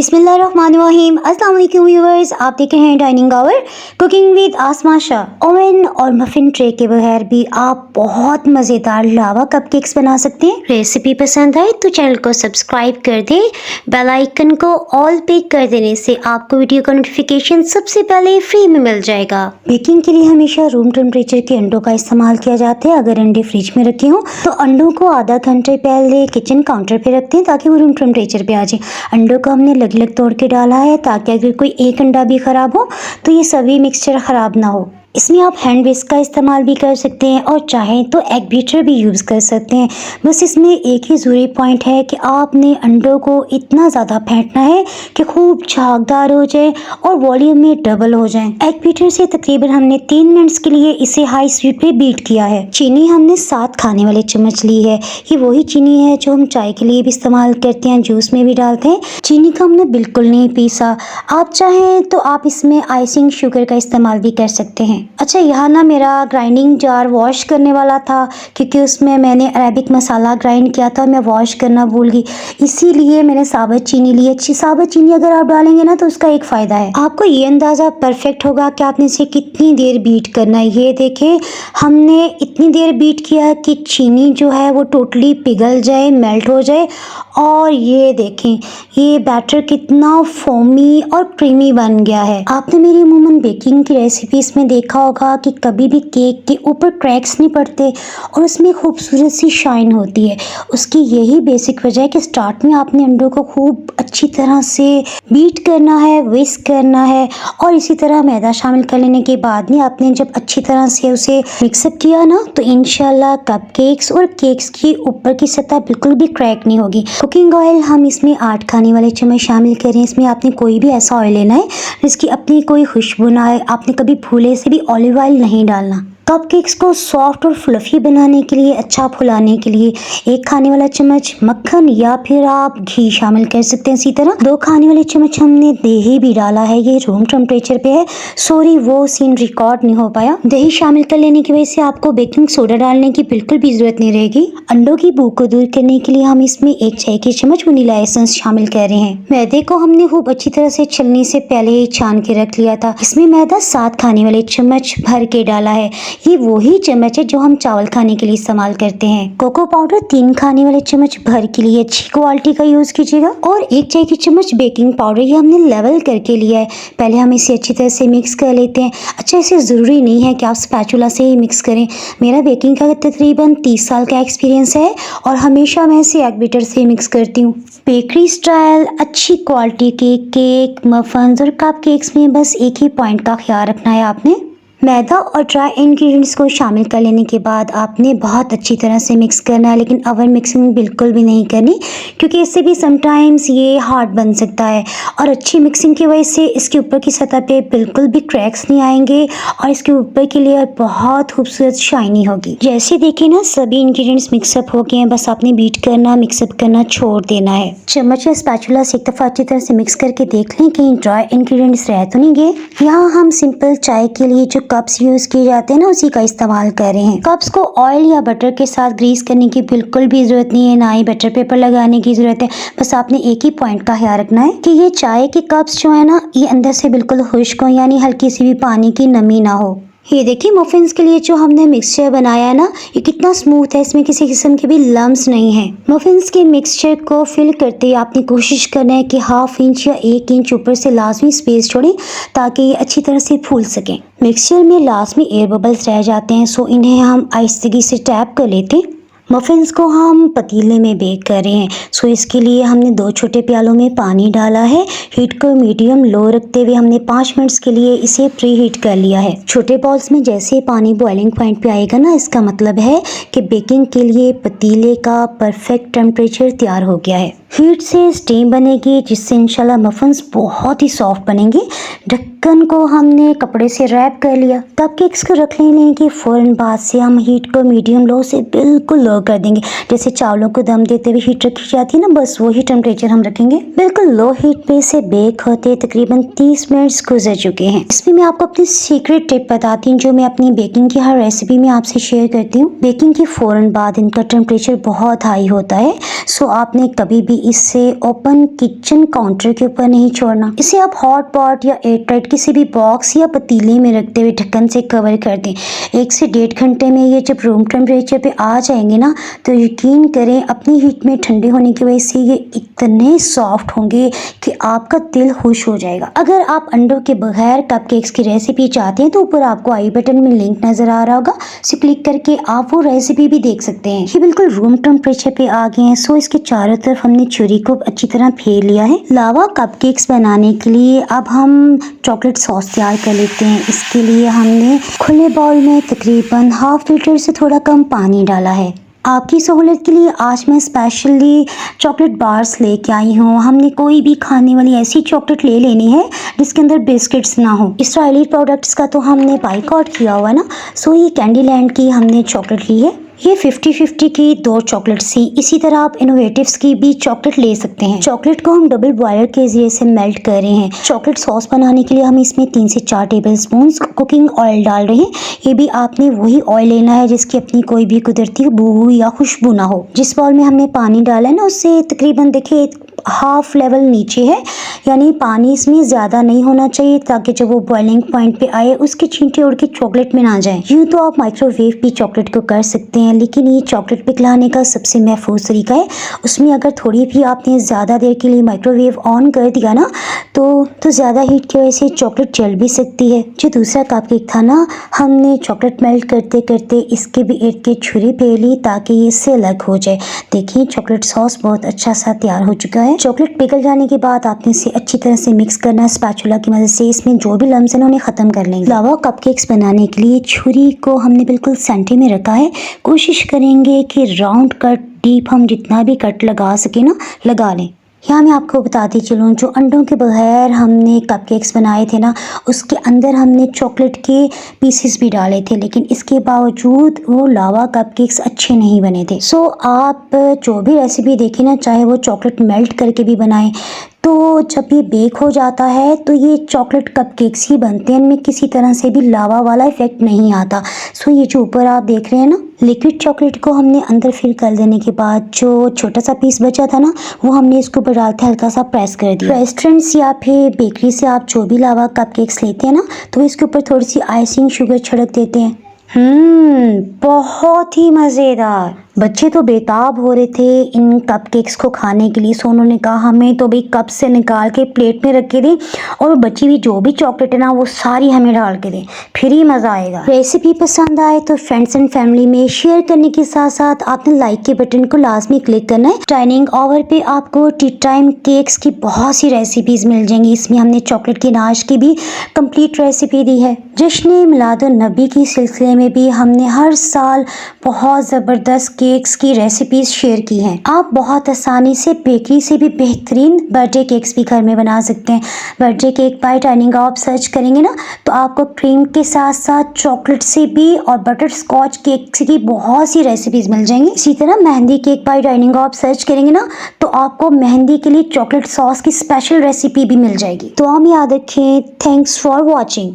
बिस्मिल्लाहिर्रहमानिर्रहीम। अस्सलाम वालेकुम व्यूअर्स, आप देख रहे हैं dining hour cooking with Asma Shah. Oven और मफिन ट्रे के बगैर भी आप बहुत मज़ेदार लावा कपकेक्स बना सकते हैं। रेसिपी पसंद आए तो चैनल को सब्सक्राइब कर दें, बेल आइकन को ऑल पे कर देने से आपको वीडियो का नोटिफिकेशन सबसे पहले फ्री में मिल जाएगा। बेकिंग के लिए हमेशा रूम टेम्परेचर के अंडों का इस्तेमाल किया जाता है। अगर अंडे फ्रिज में रखे हों तो अंडों को आधा घंटे पहले किचन काउंटर पे रखते हैं ताकि वो रूम टेम्परेचर पे आ जाए। अंडों को हमने अलग अलग तोड़ के डाला है ताकि अगर कोई एक अंडा भी ख़राब हो तो ये सभी मिक्सचर ख़राब ना हो। इसमें आप हैंड विस्क का इस्तेमाल भी कर सकते हैं और चाहें तो एग बीटर भी यूज़ कर सकते हैं। बस इसमें एक ही ज़रूरी पॉइंट है कि आपने अंडों को इतना ज़्यादा फेंटना है कि खूब झागदार हो जाए और वॉल्यूम में डबल हो जाए। एग बीटर से तकरीबन हमने 3 मिनट्स के लिए इसे हाई स्पीड पे बीट किया है। चीनी हमने 7 खाने वाले चम्मच ली है। ये वही चीनी है जो हम चाय के लिए भी इस्तेमाल करते हैं, जूस में भी डालते हैं। चीनी को हमने बिल्कुल नहीं पीसा। आप चाहें तो आप इसमें आइसिंग शुगर का इस्तेमाल भी कर सकते हैं। अच्छा, यहाँ ना मेरा ग्राइंडिंग जार वॉश करने वाला था क्योंकि उसमें मैंने अरेबिक मसाला ग्राइंड किया था, मैं वॉश करना भूल गई, इसीलिए मैंने साबुत चीनी ली। अच्छी साबुत चीनी अगर आप डालेंगे ना तो उसका एक फ़ायदा है, आपको ये अंदाज़ा परफेक्ट होगा कि आपने इसे कितनी देर बीट करना है। ये देखें, हमने इतनी देर बीट किया कि चीनी जो है वो टोटली पिघल जाए, मेल्ट हो जाए। और ये देखें, ये बैटर कितना फोमी और क्रीमी बन गया है। आपने मेरी अमूमन बेकिंग की रेसिपीज़ में देखा होगा कि कभी भी केक के ऊपर क्रैक्स नहीं पड़ते और उसमें खूबसूरत सी शाइन होती है। उसकी यही बेसिक वजह है कि स्टार्ट में आपने अंडों को खूब अच्छी तरह से बीट करना है, विस्क करना है और इसी तरह मैदा शामिल कर लेने के बाद में आपने जब अच्छी तरह से उसे मिक्सअप किया ना तो इंशाल्लाह कपकेक्स और केक्स की ऊपर की सतह बिल्कुल भी क्रैक नहीं होगी। कुकिंग ऑयल हम इसमें 8 खाने वाले चम्मच शामिल करें। इसमें आपने कोई भी ऐसा ऑयल लेना है जिसकी अपनी कोई खुशबू ना आए। आपने कभी भूले से भी ऑलिव ऑयल नहीं डालना। कपकेक्स को सॉफ्ट और फ्लफी बनाने के लिए, अच्छा फुलाने के लिए 1 खाने वाला चम्मच मक्खन या फिर आप घी शामिल कर सकते हैं। इसी तरह 2 खाने वाले चम्मच हमने दही भी डाला है। ये रूम टेम्परेचर पे है, सॉरी वो सीन रिकॉर्ड नहीं हो पाया। दही शामिल कर लेने की वजह से आपको बेकिंग सोडा डालने की बिल्कुल भी जरूरत नहीं रहेगी। अंडों की भूख को दूर करने के लिए हम इसमें 1 चाय की चम्मच वनीला एसेंस शामिल कर रहे हैं। मैदे को हमने खूब अच्छी तरह से छलनी से पहले ही छान के रख लिया था। इसमें मैदा 7 खाने वाले चम्मच भर के डाला है। ये वही चम्मच है जो हम चावल खाने के लिए इस्तेमाल करते हैं। कोको पाउडर 3 खाने वाले चम्मच भर के लिए अच्छी क्वालिटी का यूज कीजिएगा और 1 चाय की चम्मच बेकिंग पाउडर, ये हमने लेवल करके लिया है। पहले हम इसे अच्छी तरह से मिक्स कर लेते हैं। अच्छा, इसे ज़रूरी नहीं है कि आप स्पैचुला से ही मिक्स करें। मेरा बेकिंग का तकरीबन 30 साल का एक्सपीरियंस है और हमेशा मैं इसे एग बीटर से मिक्स करती हूँ। बेकरी स्टाइल अच्छी क्वालिटी के केक, मफन्स और कपकेक्स में बस एक ही पॉइंट का ख्याल रखना है। आपने मैदा और ड्राई इंग्रेडिएंट्स को शामिल कर लेने के बाद आपने बहुत अच्छी तरह से मिक्स करना है, लेकिन ओवन मिक्सिंग बिल्कुल भी नहीं करनी क्योंकि इससे भी समटाइम्स ये हार्ड बन सकता है। और अच्छी मिक्सिंग की वजह से इसके ऊपर की सतह पे बिल्कुल भी क्रैक्स नहीं आएंगे और इसके ऊपर की लेयर बहुत खूबसूरत शाइनी होगी। जैसे देखिए ना, सभी इंग्रेडिएंट्स मिक्सअप हो गए हैं, बस आपने बीट करना, मिक्सअप करना छोड़ देना है। चम्मच या स्पैचुला से एक दफ़ा अच्छी तरह से मिक्स करके देख लें कहीं ड्राई इंग्रेडिएंट्स रह तो नहीं गए। यहाँ हम सिंपल चाय के लिए जो कप्स यूज किए जाते हैं ना, उसी का इस्तेमाल कर रहे हैं। कप्स को ऑयल या बटर के साथ ग्रीस करने की बिल्कुल भी जरूरत नहीं है, ना ही बटर पेपर लगाने की जरूरत है। बस आपने एक ही पॉइंट का ख्याल रखना है कि ये चाय के कप्स जो है ना, ये अंदर से बिल्कुल खुश्क हो, यानी हल्की सी भी पानी की नमी ना हो। ये देखिए, मफिन्स के लिए जो हमने मिक्सचर बनाया है ना, ये कितना स्मूथ है, इसमें किसी किस्म के भी लम्स नहीं है। मफिन्स के मिक्सचर को फिल करते ही आपने कोशिश करना है कि 1/2 इंच या 1 इंच ऊपर से लाजमी स्पेस छोड़ें ताकि ये अच्छी तरह से फूल सकें। मिक्सचर में लाजमी एयर बबल्स रह जाते हैं, सो इन्हें हम आहिस्तेगी से टैप कर लेते हैं। मफिन्स को हम पतीले में बेक कर रहे हैं, सो इसके लिए हमने 2 छोटे प्यालों में पानी डाला है। हीट को मीडियम लो रखते हुए हमने 5 मिनट्स के लिए इसे प्री हीट कर लिया है। छोटे बॉल्स में जैसे पानी बॉइलिंग पॉइंट पे आएगा ना, इसका मतलब है कि बेकिंग के लिए पतीले का परफेक्ट टेम्परेचर तैयार हो गया है। हीट से स्टीम बनेगी जिससे इंशाल्लाह मफिन्स बहुत ही सॉफ्ट बनेंगे। ढक्कन को हमने कपड़े से रैप कर लिया। कपकेक्स को रख लेने के फ़ौरन बाद से हम हीट को मीडियम लो से बिल्कुल लो कर देंगे। जैसे चावलों को दम देते हुए हीट रखी जाती है ना, बस वही टेम्परेचर हम रखेंगे। बिल्कुल लो हीट पे से बेक होते तकरीबन 30 मिनट्स गुजर चुके हैं। इसमें मैं आपको अपनी सीक्रेट टिप बताती हूँ जो मैं अपनी बेकिंग की हर रेसिपी में आपसे शेयर करती हूँ। बेकिंग के फ़ौरन बाद इनका टेम्परेचर बहुत हाई होता है, सो आपने कभी भी इसे ओपन किचन काउंटर के ऊपर नहीं छोड़ना। इसे आप हॉट पॉट या एयरटाइट किसी भी बॉक्स या पतीले में रखते हुए ढक्कन से कवर कर दें। 1 से 1.5 घंटे में ये जब रूम टेम्परेचर पे आ जाएंगे ना, तो यकीन करें अपनी हीट में ठंडे होने की वजह से ये इतने सॉफ्ट होंगे कि आपका दिल खुश हो जाएगा। अगर आप अंडों के बगैर कपकेक्स की रेसिपी चाहते हैं तो ऊपर आपको आई बटन में लिंक नजर आ रहा होगा, उसे क्लिक करके आप वो रेसिपी भी देख सकते हैं। ये बिल्कुल रूम टेम्परेचर पे आ गए हैं। सो इसके चारों तरफ हमने छुरी को अच्छी तरह फेर लिया है। लावा कपकेक्स बनाने के लिए अब हम चॉकलेट सॉस तैयार कर लेते हैं। इसके लिए हमने खुले बाउल में तकरीबन ½ लीटर से थोड़ा कम पानी डाला है। आपकी सहूलियत के लिए आज मैं स्पेशली चॉकलेट बार्स लेके आई हूँ। हमने कोई भी खाने वाली ऐसी चॉकलेट ले लेनी है जिसके अंदर बिस्किट्स ना हो। इसराइली प्रोडक्ट्स का तो हमने बाइकआउट किया हुआ ना, सो ये कैंडीलैंड की हमने चॉकलेट ली है। ये 50-50 की 2 चॉकलेट थी। इसी तरह आप इनोवेटिव्स की भी चॉकलेट ले सकते हैं। चॉकलेट को हम डबल बॉयलर के जरिए से मेल्ट कर रहे हैं। चॉकलेट सॉस बनाने के लिए हम इसमें 3 से 4 टेबलस्पून कुकिंग ऑयल डाल रहे हैं। ये भी आपने वही ऑयल लेना है जिसकी अपनी कोई भी कुदरती बू या खुशबू ना हो। जिस बाउल में हमने पानी डाला है ना, उससे तकरीबन देखिए ½ लेवल नीचे है, यानी पानी इसमें ज़्यादा नहीं होना चाहिए ताकि जब वो बॉइलिंग पॉइंट पे आए उसके छींटे उड़ के चॉकलेट में ना जाए। यूँ तो आप माइक्रोवेव भी चॉकलेट को कर सकते हैं, लेकिन ये चॉकलेट पिघलाने का सबसे महफूज तरीका है। उसमें अगर थोड़ी भी आपने ज़्यादा देर के लिए माइक्रोवेव ऑन कर दिया ना, तो ज़्यादा हीट की वजह से चॉकलेट जल भी सकती है। जो दूसरा कपकेक था ना, हमने चॉकलेट मेल्ट करते करते इसके भी इर्द गिर्द छुरी फेर ली ताकि ये इससे अलग हो जाए। देखिए चॉकलेट सॉस बहुत अच्छा सा तैयार हो चुका है। चॉकलेट पिघल जाने के बाद आपने इसे अच्छी तरह से मिक्स करना है स्पैचुला की मदद से। इसमें जो भी लम्स हैं उन्हें खत्म कर लेंगे। लावा कपकेक्स बनाने के लिए छुरी को हमने बिल्कुल सेंटर में रखा है। कोशिश करेंगे कि राउंड कट डीप हम जितना भी कट लगा सके ना, लगा लें। यहाँ मैं आपको बताती चलूँ, जो अंडों के बगैर हमने कपकेक्स बनाए थे ना, उसके अंदर हमने चॉकलेट के पीसेस भी डाले थे, लेकिन इसके बावजूद वो लावा कपकेक्स अच्छे नहीं बने थे। सो आप जो भी रेसिपी देखें ना, चाहे वो चॉकलेट मेल्ट करके भी बनाएं, तो जब ये बेक हो जाता है तो ये चॉकलेट कपकेक्स ही बनते हैं। इनमें किसी तरह से भी लावा वाला इफेक्ट नहीं आता। सो ये जो ऊपर आप देख रहे हैं ना, लिक्विड चॉकलेट को हमने अंदर फिल कर देने के बाद जो छोटा सा पीस बचा था ना, वो हमने इसके ऊपर डालते हल्का सा प्रेस कर दिया। रेस्टोरेंट्स या फिर बेकरी से आप जो भी लावा कपकेक्स लेते हैं ना, तो इसके ऊपर थोड़ी सी आइसिंग शुगर छिड़क देते हैं। बहुत ही मज़ेदार। बच्चे तो बेताब हो रहे थे इन कपकेक्स को खाने के लिए। सो उन्होंने कहा हमें तो भाई कप से निकाल के प्लेट में रख के दें और बची हुई जो भी चॉकलेट है ना, वो सारी हमें डाल के दें, फिर ही मज़ा आएगा। रेसिपी पसंद आए तो फ्रेंड्स एंड फैमिली में शेयर करने के साथ साथ आपने लाइक के बटन को लाजमी क्लिक करना है। डाइनिंग आवर पे आपको टी टाइम केक्स की बहुत सी रेसिपीज़ मिल जाएंगी। इसमें हमने चॉकलेट की नाश की भी कंप्लीट रेसिपी दी है। जश्न मिलादुन नबी की सिलसिले में भी हमने हर साल बहुत ज़बरदस्त केक्स की रेसिपीज शेयर की हैं। आप बहुत आसानी से बेकरी से भी बेहतरीन बर्थडे केक्स भी घर में बना सकते हैं। बर्थडे केक बाय डाइनिंग आप सर्च करेंगे ना, तो आपको क्रीम के साथ साथ चॉकलेट से भी और बटर स्कॉच केक की बहुत सी रेसिपीज मिल जाएंगी। इसी तरह मेहंदी केक बाय डाइनिंग आप सर्च करेंगे ना, तो आपको मेहंदी के लिए चॉकलेट सॉस की स्पेशल रेसिपी भी मिल जाएगी। तो हम याद रखें। Thanks for watching.